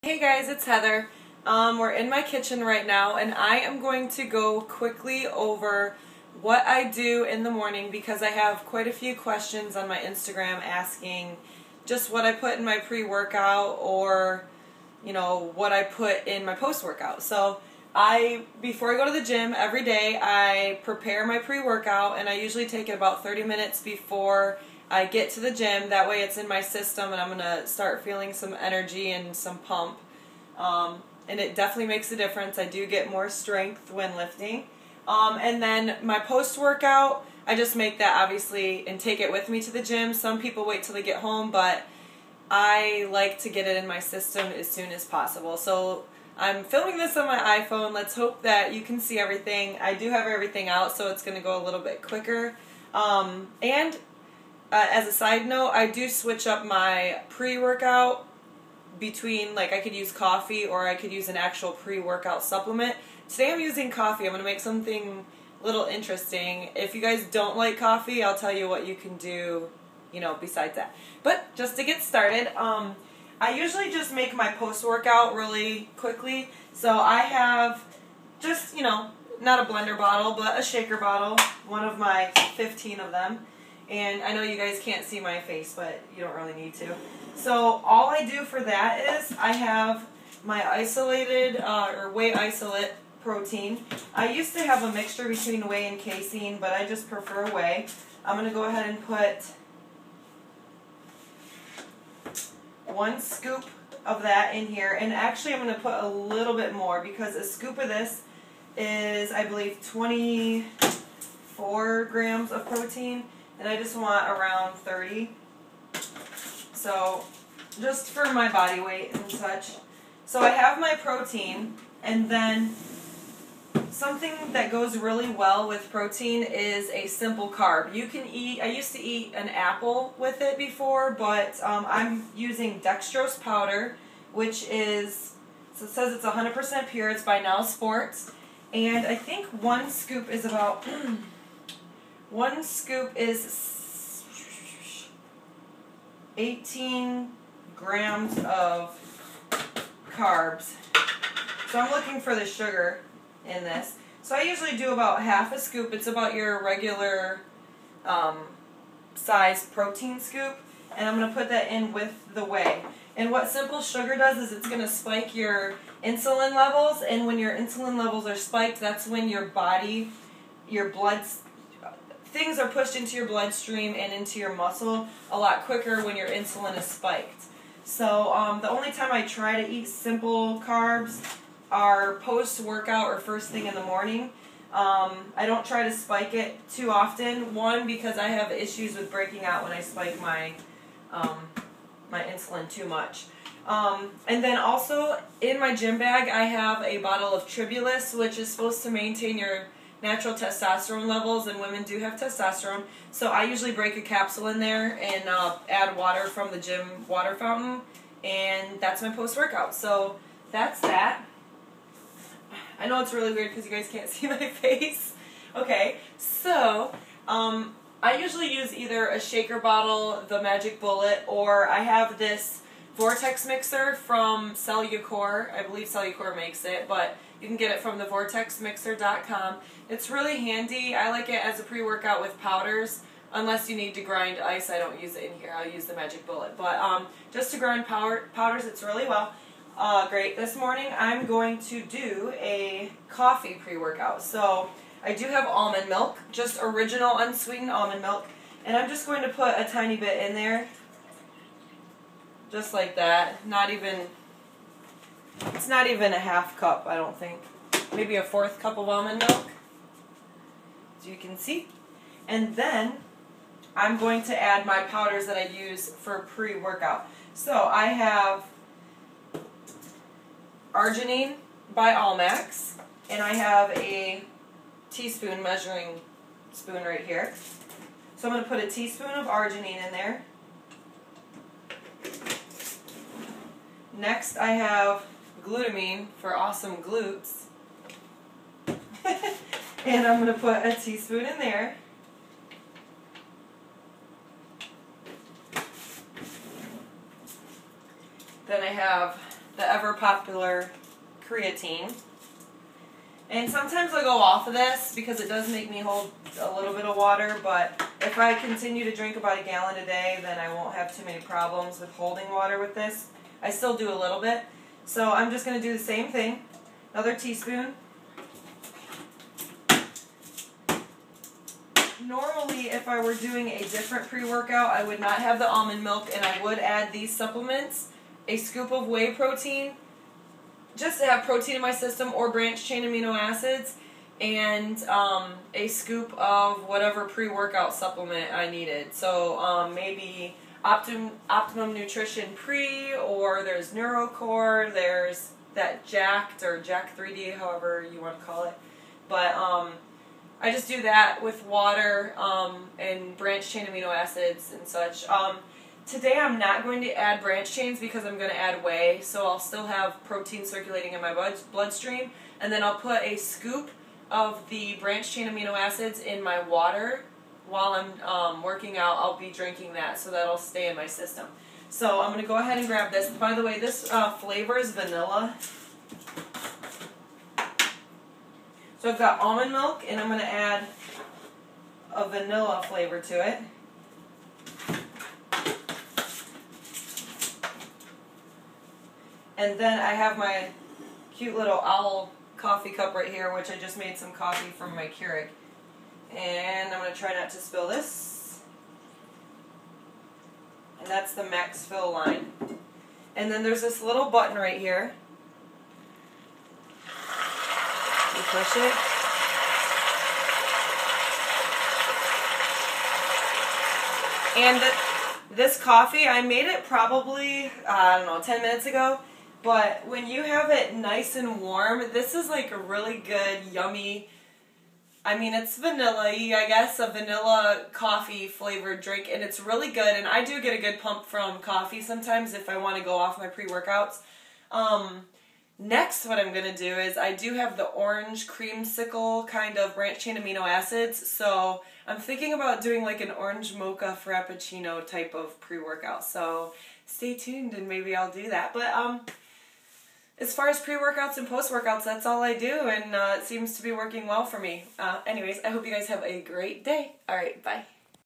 Hey guys, it's Heather. We're in my kitchen right now and I am going to go quickly over what I do in the morning because I have quite a few questions on my Instagram asking just what I put in my pre-workout or what I put in my post-workout. So before I go to the gym every day, I prepare my pre-workout and I usually take it about 30 minutes before I get to the gym. That way it's in my system and I'm going to start feeling some energy and some pump. And it definitely makes a difference. I do get more strength when lifting. And then my post-workout, I just make that obviously and take it with me to the gym. Some people wait till they get home, but I like to get it in my system as soon as possible. So I'm filming this on my iPhone. Let's hope that you can see everything. I do have everything out, so it's going to go a little bit quicker. As a side note, I do switch up my pre-workout between, I could use coffee or I could use an actual pre-workout supplement. Today I'm using coffee. I'm going to make something a little interesting. If you guys don't like coffee, I'll tell you what you can do, besides that. But just to get started, I usually just make my post-workout really quickly. So I have just, not a blender bottle, but a shaker bottle, one of my 15 of them. And I know you guys can't see my face, but you don't really need to. So all I do for that is I have my isolated or whey isolate protein. I used to have a mixture between whey and casein, but I just prefer whey. I'm going to go ahead and put 1 scoop of that in here. And actually I'm going to put a little bit more because a scoop of this is, I believe, 24 grams of protein. And I just want around 30. So just for my body weight and such. So I have my protein, and then something that goes really well with protein is a simple carb. You can eat, I used to eat an apple with it before, but I'm using dextrose powder, which is, so it says it's 100% pure. It's by Now Sports. And I think 1 scoop is about 1 scoop is 18 grams of carbs. So I'm looking for the sugar in this. So I usually do about half a scoop. It's about your regular size protein scoop. And I'm going to put that in with the whey. And what simple sugar does is it's going to spike your insulin levels. And when your insulin levels are spiked, that's when your body, things are pushed into your bloodstream and into your muscle a lot quicker when your insulin is spiked. So the only time I try to eat simple carbs are post-workout or first thing in the morning. I don't try to spike it too often. One, because I have issues with breaking out when I spike my my insulin too much. And then also in my gym bag I have a bottle of Tribulus, which is supposed to maintain your natural testosterone levels, and women do have testosterone. So I usually break a capsule in there and add water from the gym water fountain, and that's my post-workout. So that's that. I know it's really weird because you guys can't see my face. Okay, so I usually use either a shaker bottle, the Magic Bullet, or I have this Vortex mixer from Cellucor. I believe Cellucor makes it, but you can get it from thevortexmixer.com. It's really handy. I like it as a pre-workout with powders. Unless you need to grind ice, I don't use it in here. I'll use the Magic Bullet. But just to grind powders, it's really great. This morning I'm going to do a coffee pre-workout. So I do have almond milk, just original unsweetened almond milk. And I'm just going to put a tiny bit in there. Just like that. It's not even a half cup, I don't think. Maybe a 1/4 cup of almond milk, as you can see. And then I'm going to add my powders that I use for pre-workout. So I have arginine by Allmax, and I have a teaspoon measuring spoon right here. So I'm going to put a teaspoon of arginine in there. Next I have glutamine for awesome glutes. And I'm going to put a teaspoon in there. Then I have the ever popular creatine. And sometimes I go off of this because it does make me hold a little bit of water, but if I continue to drink about a gallon a day, then I won't have too many problems with holding water with this. I still do a little bit. So I'm just going to do the same thing. Another teaspoon. Normally, if I were doing a different pre-workout, I would not have the almond milk, and I would add these supplements. A scoop of whey protein, just to have protein in my system, or branched chain amino acids, and a scoop of whatever pre-workout supplement I needed. So maybe Optimum Nutrition Pre, or there's NeuroCore, there's that Jacked, or Jack 3D, however you want to call it. But I just do that with water and branched chain amino acids and such. Today I'm not going to add branched chains because I'm going to add whey, so I'll still have protein circulating in my bloodstream, and then I'll put a scoop of the branched chain amino acids in my water while I'm working out. I'll be drinking that, so that'll stay in my system. So I'm going to go ahead and grab this. By the way, this flavor is vanilla. So I've got almond milk, and I'm going to add a vanilla flavor to it. And then I have my cute little owl coffee cup right here, which I just made some coffee from my Keurig. And I'm going to try not to spill this. And that's the max fill line. And then there's this little button right here. You push it. And this coffee, I made it probably, I don't know, 10 minutes ago. But when you have it nice and warm, this is like a really good, yummy, I mean, it's vanilla-y, I guess, a vanilla coffee flavored drink, and it's really good. And I do get a good pump from coffee sometimes if I want to go off my pre-workouts. Next, what I'm going to do is I do have the orange creamsicle kind of branched chain amino acids, so I'm thinking about doing like an orange mocha frappuccino type of pre-workout. So stay tuned and maybe I'll do that. But as far as pre-workouts and post-workouts, that's all I do, and it seems to be working well for me. Anyways, I hope you guys have a great day. All right, bye.